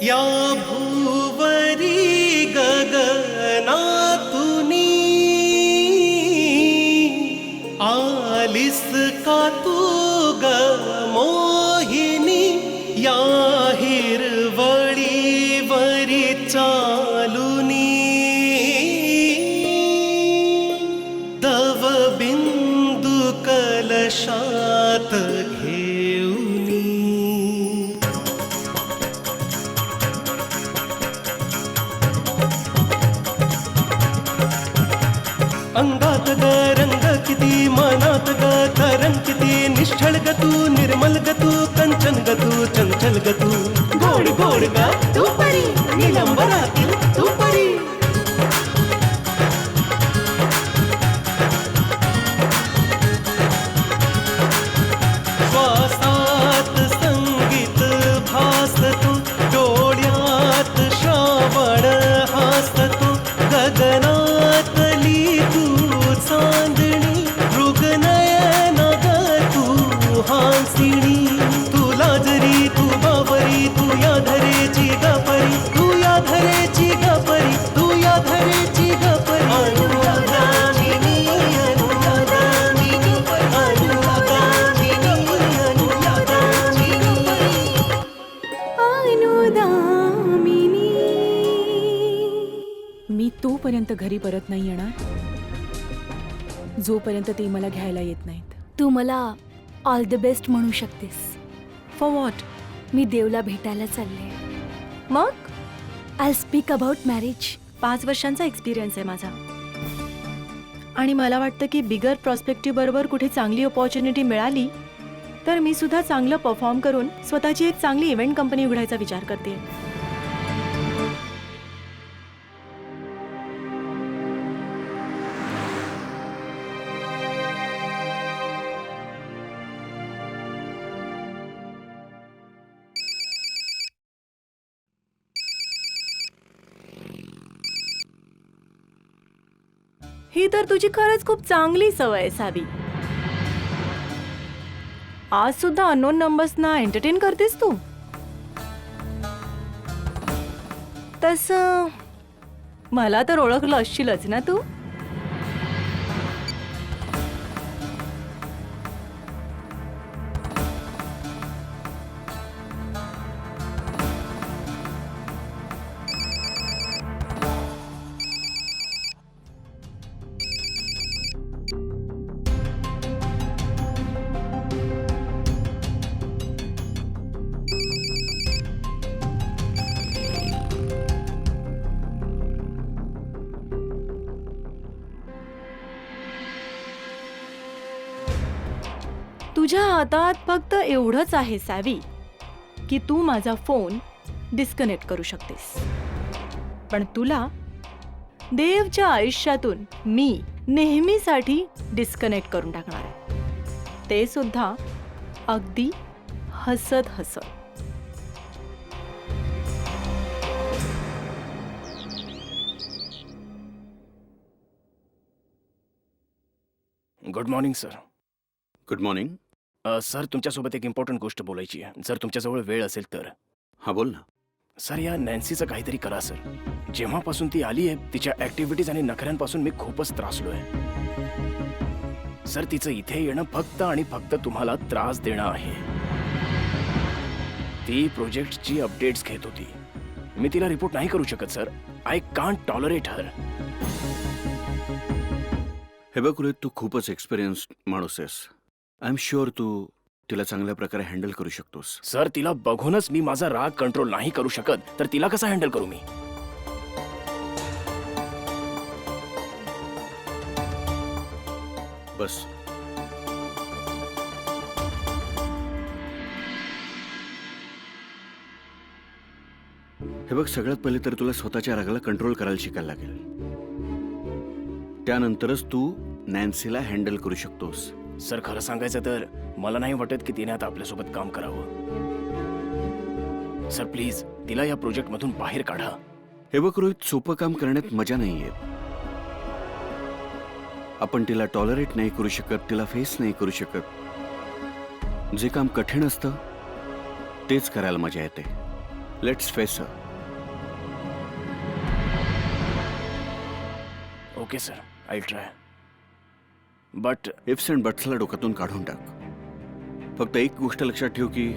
या भूवरी गगनातुनी आलिस का तू ग मोहिनी, या हिरवळीवरी चालुनी दव बिंदू कलशात घेऊनी. अंगात ग रंग किती, मनात ग तरंग किती, निश्चळ ग तू, निर्मल ग तू, कंचन ग तू, चंचल ग तू, गोड गोड ग तू परी, निलंबरातील तू परी. श्वासात संगीत भास तू, डोळ्यात श्रावण हास तू, गगनातली तू चांदणी, मृगनयन ग तू हासिणी. तुला जरी तू बावरी, तू या धरेची गपरी, तू या धरेची गपरी, तू या धरेची गपरी. अनुरागिनी, अनुरागिनी, अनुरागिनी, अनुरागिनी. मी तोपर्यंत घरी परत नाही येणार जोपर्यंत ते मला घ्यायला येत नाहीत. तू मला ऑल द बेस्ट म्हणू शकतेस. For what? मी देवला भेटायला चालले. मग आय स्पीक अबाउट मॅरेज. 5 वर्षांचा एक्सपिरियन्स आहे माझा आणि मला वाटतं की बिगर प्रॉस्पेक्टिव्ह बरोबर कुठे चांगली अपॉर्च्युनिटी मिळाली तर मी सुद्धा चांगलं परफॉर्म करून स्वतःची एक चांगली इव्हेंट कंपनी उघडायचा विचार करते. ही तर तुझी खरंच खूप चांगली सवय आहे सावी. आज सुद्धा अननोन नंबर्सना एंटरटेन करतेस तू. तसं मला तर ओळखलं असशीलच ना तू. तुझ्या हातात फक्त एवढंच आहे सॅवी की तू माझा फोन डिस्कनेक्ट करू शकतेस. पण तुला देवच्या आयुष्यातून मी नेहमीसाठी डिस्कनेक्ट करून टाकणार आहे. ते सुद्धा अगदी हसत हसत. Good morning sir. Good morning. Sir तुमच्यासोबत एक इम्पॉर्टंट गोष्ट बोलायची आहे, जर तुमच्याजवळ वेळ असेल तर. हा बोल ना. सर या नॅन्सीचं काहीतरी करा सर. जेव्हापासून ती आली आहे तिच्या ॲक्टिव्हिटीज आणि नखऱ्यांपासून मी खूपच त्रासलोय. सर तिचं इथे येणं फक्त आणि फक्त तुम्हाला त्रास देणं आहे. ती प्रोजेक्टची अपडेट्स घेत होती. मी तिला रिपोर्ट नाही करू शकत सर. आय कांट टॉलरेट हर. हे बघ रोहित, तू खूपच एक्सपिरियन्स्ड माणूस आहेस. आय एम शुअर तू तिला चांगल्या प्रकारे हँडल करू शकतोस. सर तिला बघूनच मी माझा राग कंट्रोल नाही करू शकत, तर तिला कसा हँडल करू मी? बस. हे बघ, सगळ्यात पहिले तर तुला स्वतःच्या रागाला कंट्रोल करायला शिकायला लागेल. त्यानंतरच तू नॅन्सीला हँडल करू शकतोस. सर खरं सांगायचं तर मला नाही वाटत की तिने आता आपल्यासोबत काम करावं. सर प्लीज तिला या प्रोजेक्टमधून बाहेर काढा. हे बघ रोहित, सोपं काम करण्यात मजा नाहीये. आपण तिला टॉलरेट नाही करू शकत, तिला फेस नाही करू शकत. जे काम कठीण असतं तेच करायला मजा येते. Let's face her. Okay sir, I try. But ifs and बट्सला डोक्यातून काढून टाक. फक्त एक गोष्ट लक्षात ठेव की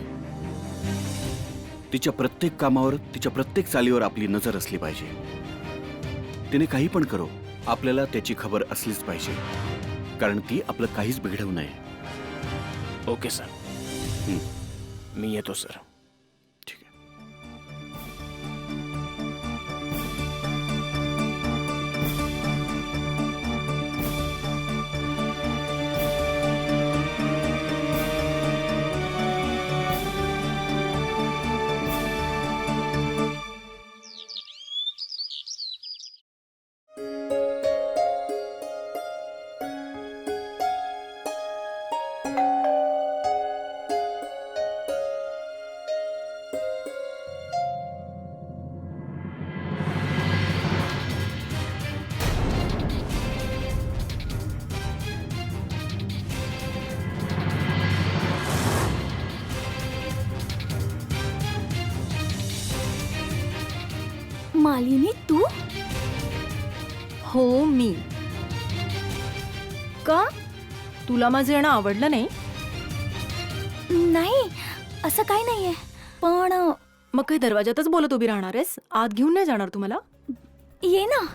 तिच्या प्रत्येक कामावर, तिच्या प्रत्येक चालीवर आपली नजर असली पाहिजे. तिने काही पण करो, आपल्याला त्याची खबर असलीच पाहिजे, कारण ती आपलं काहीच बिघडवू नये. ओके सर, मी येतो सर. ठीक आहे. मालिनी तू? हो मी. का तुला माझं येणं आवडलं नाही? नाही, असं काही नाहीये. पण मग काही दरवाजातच बोलत उभी राहणार आहेस? आत घेऊन नाही जाणार तुम्हाला? ये ना.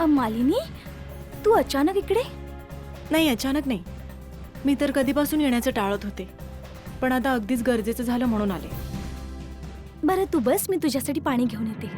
मालिनी, तू अचानक इकडे? नाही, अचानक नाही. मी तर कधीपासून येण्याचं टाळत होते, पण आता अगदीच गरजेचं झालं म्हणून आले. बरं तू बस, मी तुझ्यासाठी पाणी घेऊन येते.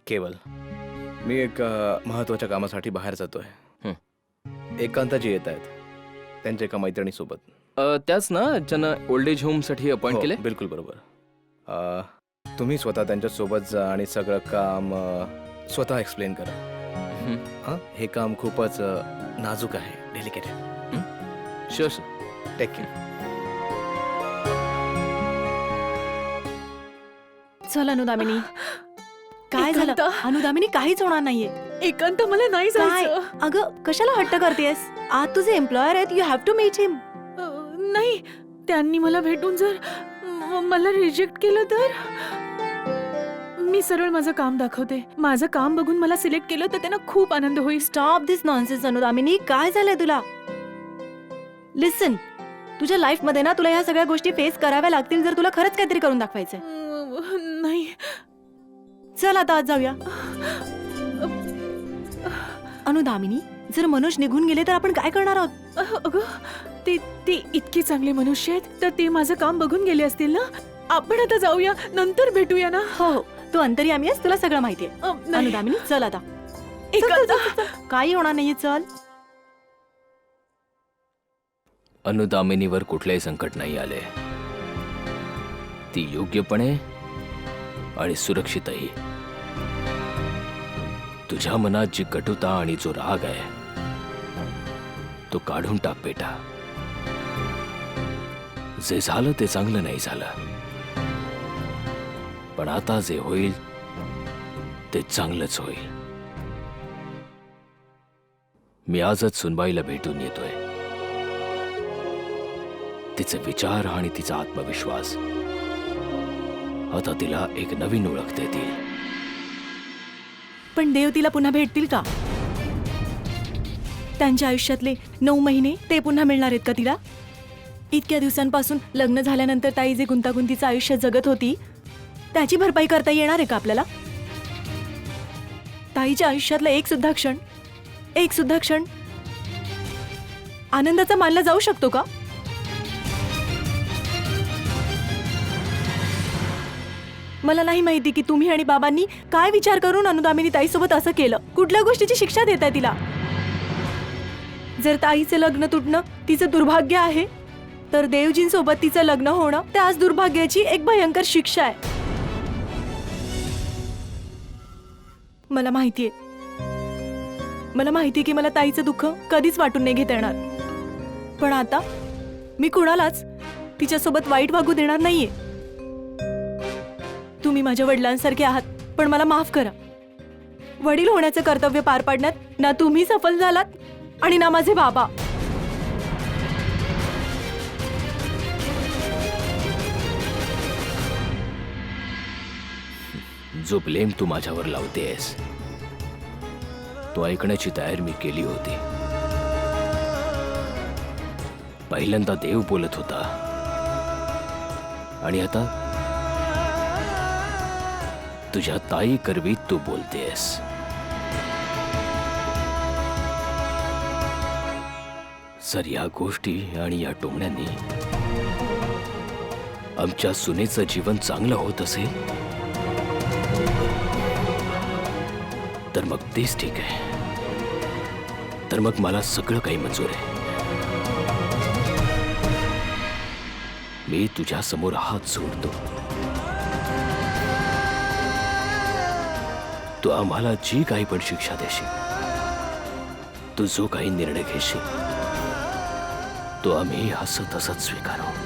केवल, मी एक महत्वाच्या कामासाठी बाहेर जातोय. एकांताजी येत आहेत, त्यांच्या एका मैत्रिणीसोबत. त्याच ना ज्यांना ओल्ड एज होमसाठी अपॉइंट हो, केले? बिलकुल बरोबर. तुम्ही स्वतः त्यांच्यासोबत जा आणि सगळं काम स्वतः एक्सप्लेन करा. हे काम खूपच नाजूक आहे, डेलिकेट आहे. Sure sir. Take care. चल अनुदामिनी. काय झालं? एकांत? अनुदामिनी, काहीच होणार नाहीये. एकांत, मला नाही काय? अगं कशाला हट्ट करतेस? आज तुझे एम्प्लॉयर आहेत, यू हॅव टू मीट हिम. नाही, त्यांनी मला भेटून जर मला रिजेक्ट केलं तर? मी सरळ माझं काम दाखवते. माझं काम बघून मला सिलेक्ट केलं तर त्यांना खूप आनंद होईल. स्टॉप दिस नॉनसेन्स अनुदामिनी. काय झालंय तुला? लिसन, तुझ्या लाईफ मध्ये ना तुला ह्या सगळ्या गोष्टी फेस कराव्या लागतील जर तुला खरंच काहीतरी करून दाखवायचंय. नाही. चल आता आज जाऊया. अनुदामिनी, जर मनोज निघून गेले तर आपण काय करणार आहोत? अगं, ते इतके चांगले मनुष्य आहेत तर ते माझं काम बघून गेले असतील ना. आपण आता जाऊया, नंतर भेटूया ना. हो हो, तू अंतर्यामी आहेस, तुला सगळं माहितीये. नाही. अनुदामिनी चल आता. चल, एकांत. चल, चल, चल. काही होणार नाहीये. चल. अनुदामिनीवर कुठलेही संकट नाही आले. ती योग्यपणे आणि सुरक्षितही. तुझ्या मनात जी कटुता आणि जो राग आहे तो काढून टाक बेटा. जे झालं ते चांगलं नाही झालं, पण आता जे होईल ते चांगलंच होईल. मी आजच सुनबाईला भेटून येतोय. तिचे विचार आणि तिचा आत्मविश्वास आता तिला एक नवीन ओळख देतील. पण देव तिला पुन्हा भेटतील का? त्यांच्या आयुष्यातले 9 महिने ते पुन्हा मिळणार आहेत का तिला? इतक्या दिवसांपासून लग्न झाल्यानंतर ताई जे गुंतागुंतीचं आयुष्य जगत होती त्याची भरपाई करता येणार आहे का आपल्याला? ताईच्या आयुष्यातला एक सुद्धा क्षण आनंदाचा मानला जाऊ शकतो का? मला नाही माहिती की तुम्ही आणि बाबांनी काय विचार करून अनुदामिनी ताईसोबत असं केलं. कुठल्या गोष्टीची शिक्षा देताय तिला? जर ताईचं लग्न तुटणं तिचं दुर्भाग्य आहे, तर देवजींसोबत तिचं लग्न होणं त्याच दुर्भाग्याची एक भयंकर शिक्षा आहे. मला माहितीये की मला ताईचं दुःख कधीच वाटून नाही घेता येणार. पण आता मी कुणालाच तिच्यासोबत वाईट वागू देणार नाहीये. तुम्ही माझ्या वडिलांसारखे आहात, पण मला माफ करा. वडील होण्याचं कर्तव्य पार पाडण्यात ना तुम्ही सफल झालात आणि ना माझे बाबा. जो ब्लेम तू माझ्यावर लावतेस तो ऐकण्याची तयारी मी केली होती. पहिल्यांदा देव बोलत होता आणि आता तुझ्या ताई करवी तू बोलतेस. सर, या गोष्टी आणि या टोमण्यांनी आमच्या सुनेचं जीवन चांगलं होत असेल तर मग तेच ठीक आहे. तर मग मला सगळं काही मंजूर आहे. मी तुझ्या समोर हात जोडतो. तू आम्हाला जी काही पण शिक्षा देशील, तू जो काही निर्णय घेशील, तो आम्ही हसत हसत स्वीकारू.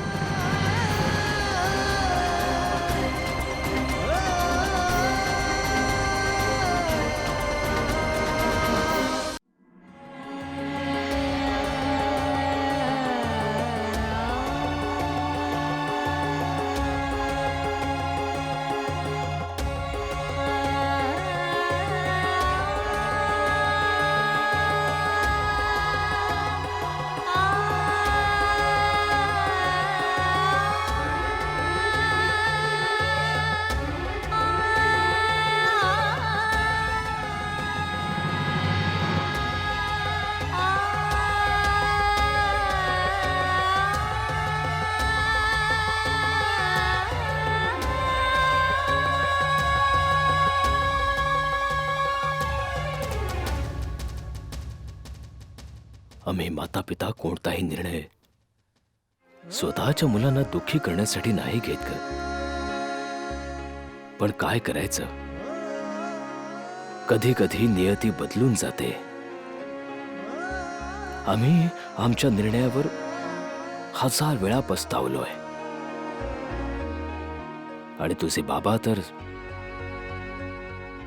आम्ही माता पिता कोणताही निर्णय स्वतःच्या मुलांना दुःखी करण्यासाठी नाही घेत ग. पण काय करायचं, कधी कधी नियती बदलून जाते. आम्ही आमच्या निर्णयावर 1000 वेळा पस्तावलोय आणि तुझे बाबा तर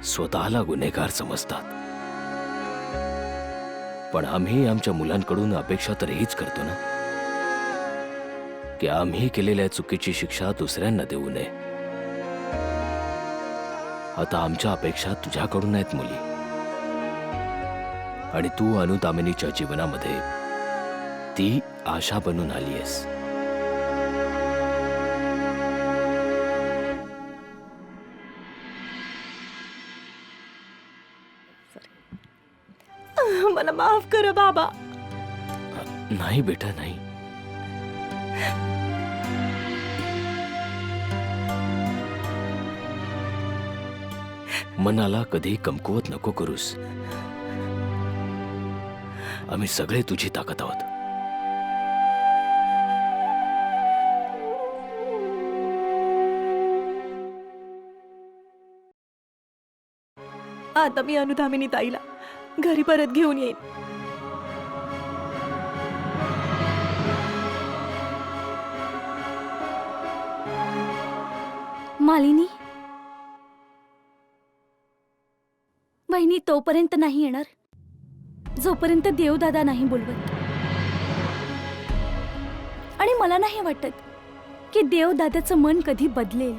स्वतःला गुन्हेगार समजतात. पण आम्ही आमच्या मुलांकडून अपेक्षा तर हीच करतो ना की आम्ही केलेल्या चुकीची शिक्षा दुसऱ्यांना देऊ नये. आता आमच्या अपेक्षा तुझ्याकडून आहेत मुली, आणि तू अनुदामिनीच्या जीवनामध्ये ती आशा बनून आलीयस. मला माफ करा बाबा. नाही बेटा, नाही. मनाला कधी कमकुवत नको करूस. आम्ही सगळे तुझी ताकद आहोत. आता मी अनुधामिनी ताईला घरी परत घेऊन येईन. मालिनी, वहिनी तोपर्यंत नाही येणार जोपर्यंत देवदादा नाही बोलवत. आणि मला नाही वाटत की देवदादाचं मन कधी बदलेल.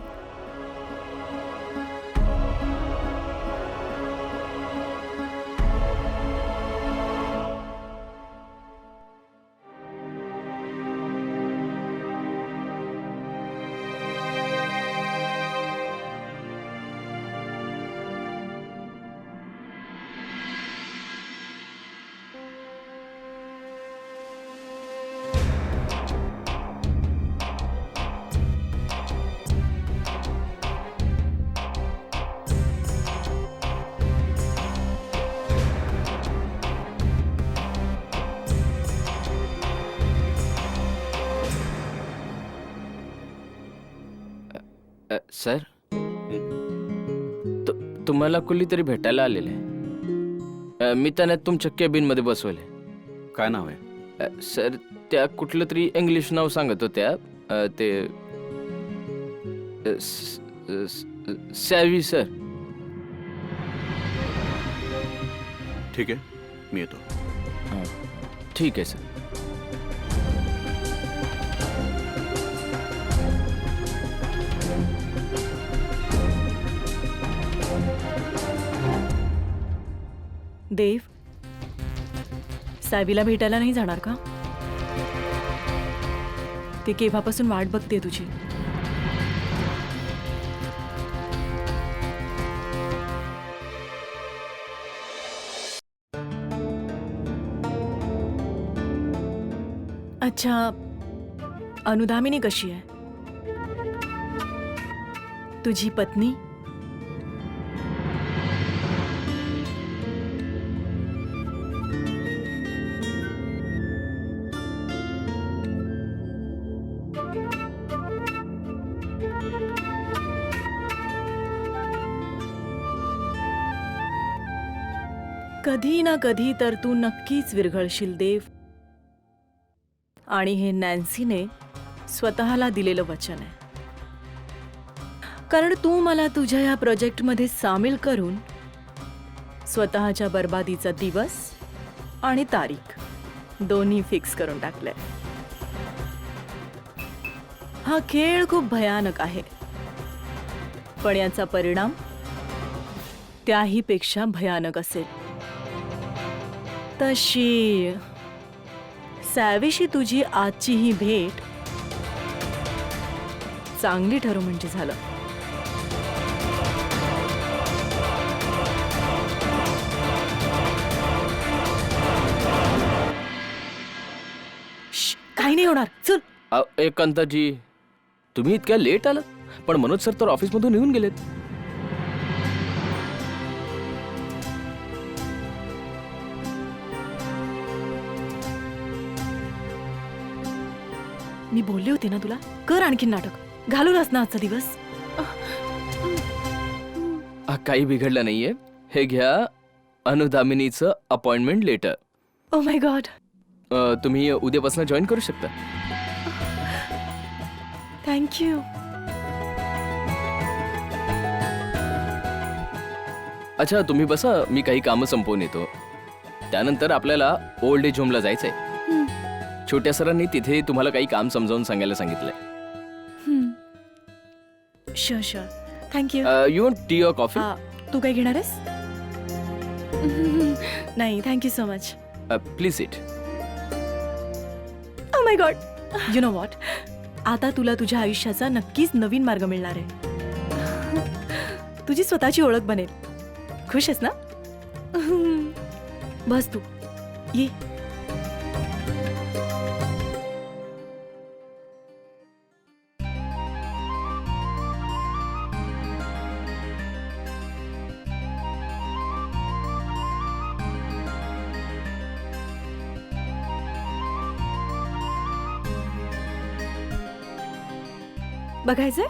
सर तुम्हाला कुणीतरी भेटायला आलेले मी त्यांना तुमच्या केबिन मध्ये बसवले. काय नाव आहे? सर त्या कुठलं तरी इंग्लिश नाव सांगत होत्या. ते सॅवी सर. ठीक आहे, मी येतो. ठीक आहे सर. देव, सायवीला भेटायला नाही जाणार का? ती केव्हापासून वाट बघते तुझी. अच्छा, अनुधामिनी कशी आहे? तुझी पत्नी? कधी ना कधी तर तू नक्कीच विरघळशील देव. आणि हे नॅन्सीने स्वतःला दिलेलं वचन आहे. कारण तू मला तुझ्या या प्रोजेक्टमध्ये सामील करून स्वतःच्या बर्बादीचा दिवस आणि तारीख दोन्ही फिक्स करून टाकलंय. हा खेळ खूप भयानक आहे, पण याचा परिणाम त्याही पेक्षा भयानक असेल. तशी सॅवीशी तुझी आजची ही भेट चांगली ठरू म्हणजे झालं. श्श, काही नाही होणार, चल. एकांताजी, तुम्ही इतक्या लेट आलात, पण मनोज सर तर ऑफिसमधून येऊन गेलेत. मी बोलले होते ना तुला, कर आणखीन नाटक, घालूनच ना आजचा दिवस. काही बिघडलं नाहीये. हे घ्या अनुधामिनीचं appointment letter. Oh my god. तुम्ही उद्यापासून जॉईन करू शकता. थँक्यू. अच्छा, तुम्ही बसा, मी काही कामं संपवून येतो. त्यानंतर आपल्याला ओल्ड एज होमला जायचंय. छोट्या सरांनी तिथे तुम्हाला काही काम समजावून सांगायला सांगितलंय. Sure sure, thank you. You want tea और कॉफी? तू काय घेणार आहेस? नाही, thank you so much. Please seat. O my God. You know what, आता तुला तुझ्या आयुष्याचा नक्कीच नवीन मार्ग मिळणार आहे. तुझी स्वतःची ओळख बनेल. खुश आहेस ना? बस तू ये. बघायचंय?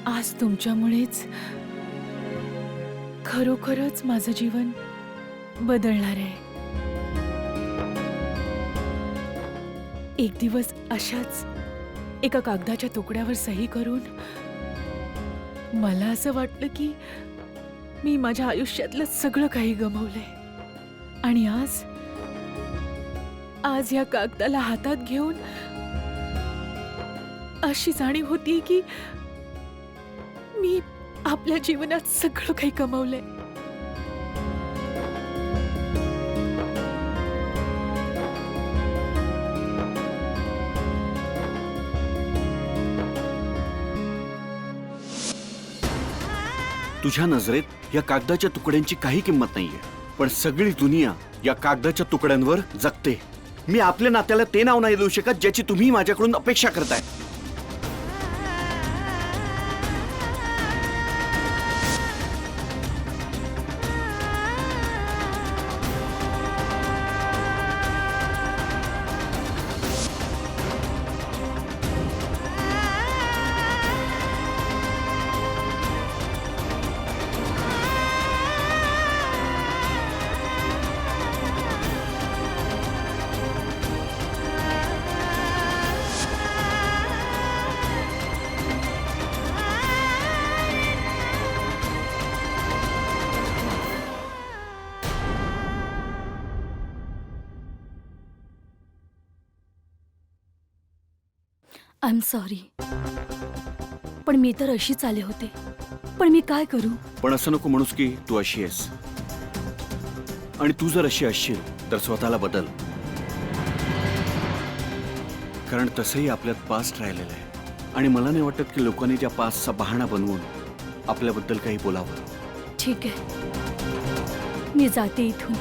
आज तुमच्यामुळेच खरोखरच माझं जीवन बदलणार आहे. एक दिवस अशाच एका कागदाच्या तुकड्यावर सही करून मला असं वाटलं की मी माझ्या आयुष्यातलं सगळं काही गमावलंय. आणि आज या कागदाला हातात घेऊन अशी जाणीव होती की मी आपल्या जीवनात सगळं काही गमावलंय. तुझ्या नजरेत या कागदाच्या तुकड्यांची काही किंमत नाहीये, पण सगळी दुनिया या कागदाच्या तुकड्यांवर जगते. मी आपल्या नात्याला ते नाव नाही देऊ शकत ज्याची तुम्ही माझ्याकडून अपेक्षा करताय. I am sorry. पण मी तर अशीच आले होते. पण मी काय करू? पण असं नको म्हणूस की तू अशी आहेस. आणि तू जर अशी असशील तर स्वतःला बदल. कारण तसंही आपल्यात पास्ट राहिलेलं आहे. आणि मला नाही वाटत की लोकांनी त्या पास्टचा बहाणा बनवून आपल्याबद्दल काही बोलावं. ठीक आहे, मी जाते इथून.